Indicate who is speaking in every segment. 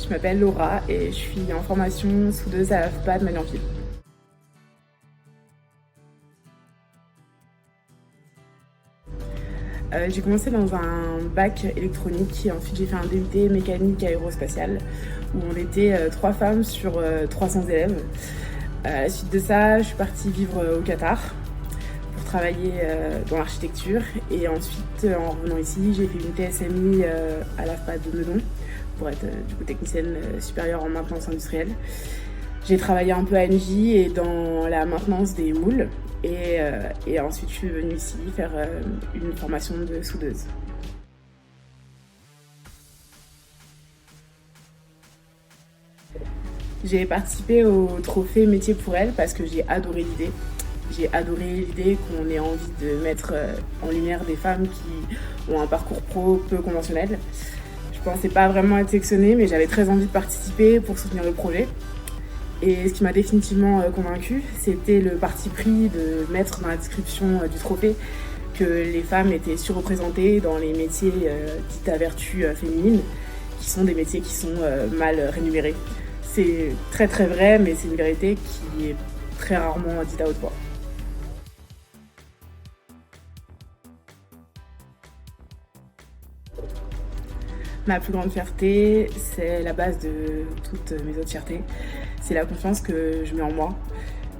Speaker 1: Je m'appelle Laura et je suis en formation soudeuse à l'AFPA de Magnanville. J'ai commencé dans un bac électronique et ensuite j'ai fait un DUT mécanique aérospatiale où on était 3 femmes sur 300 élèves. À la suite de ça, je suis partie vivre au Qatar pour travailler dans l'architecture et ensuite en revenant ici, j'ai fait une TSMI à l'AFPA de Meudon pour être du coup technicienne supérieure en maintenance industrielle. J'ai travaillé un peu à Engie et dans la maintenance des moules et ensuite je suis venue ici faire une formation de soudeuse. J'ai participé au trophée Métier pour elle parce que j'ai adoré l'idée. J'ai adoré l'idée qu'on ait envie de mettre en lumière des femmes qui ont un parcours pro peu conventionnel. Je pensais pas vraiment être sélectionnée, mais j'avais très envie de participer pour soutenir le projet. Et ce qui m'a définitivement convaincue, c'était le parti pris de mettre dans la description du trophée que les femmes étaient surreprésentées dans les métiers dits à vertu féminine, qui sont des métiers qui sont mal rémunérés. C'est très très vrai, mais c'est une vérité qui est très rarement dite à haute voix. Ma plus grande fierté, c'est la base de toutes mes autres fiertés. C'est la confiance que je mets en moi,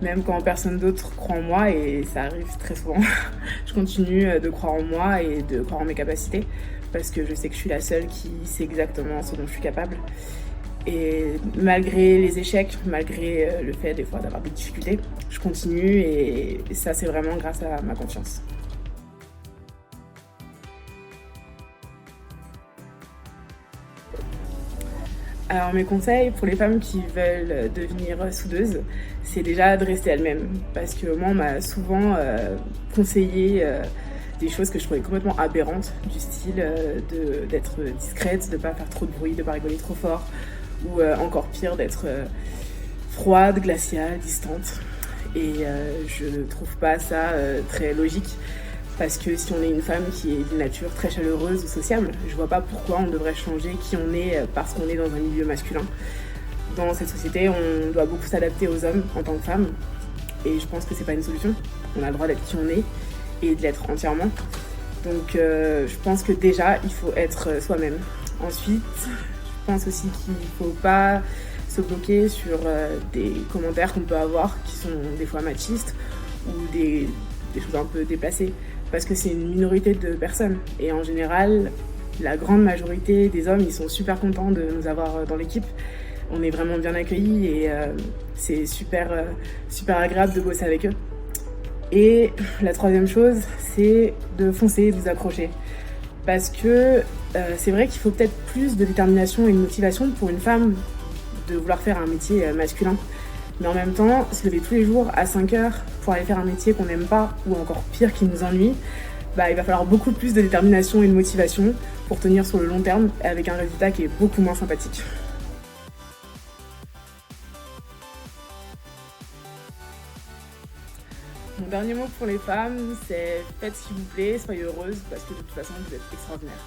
Speaker 1: même quand personne d'autre croit en moi, et ça arrive très souvent. Je continue de croire en moi et de croire en mes capacités, parce que je sais que je suis la seule qui sait exactement ce dont je suis capable. Et malgré les échecs, malgré le fait des fois d'avoir des difficultés, je continue et ça c'est vraiment grâce à ma confiance. Alors mes conseils pour les femmes qui veulent devenir soudeuses, c'est déjà de rester elles-mêmes. Parce que moi on m'a souvent conseillé des choses que je trouvais complètement aberrantes, du style d'être discrète, de ne pas faire trop de bruit, de ne pas rigoler trop fort, ou encore pire d'être froide, glaciale, distante. Et je trouve pas ça très logique. Parce que si on est une femme qui est de nature très chaleureuse ou sociable, je vois pas pourquoi on devrait changer qui on est parce qu'on est dans un milieu masculin. Dans cette société, on doit beaucoup s'adapter aux hommes en tant que femme. Et je pense que c'est pas une solution. On a le droit d'être qui on est et de l'être entièrement. Donc je pense que déjà, il faut être soi-même. Ensuite, je pense aussi qu'il faut pas se bloquer sur des commentaires qu'on peut avoir qui sont des fois machistes ou des choses un peu déplacées. Parce que c'est une minorité de personnes. Et en général, la grande majorité des hommes, ils sont super contents de nous avoir dans l'équipe. On est vraiment bien accueillis et c'est super agréable de bosser avec eux. Et la troisième chose, c'est de foncer, de vous accrocher. Parce que c'est vrai qu'il faut peut-être plus de détermination et de motivation pour une femme de vouloir faire un métier masculin. Mais en même temps, se lever tous les jours à 5 heures pour aller faire un métier qu'on n'aime pas ou encore pire qui nous ennuie, il va falloir beaucoup plus de détermination et de motivation pour tenir sur le long terme avec un résultat qui est beaucoup moins sympathique. Mon dernier mot pour les femmes, c'est faites ce qui vous plaît, soyez heureuses parce que de toute façon vous êtes extraordinaires.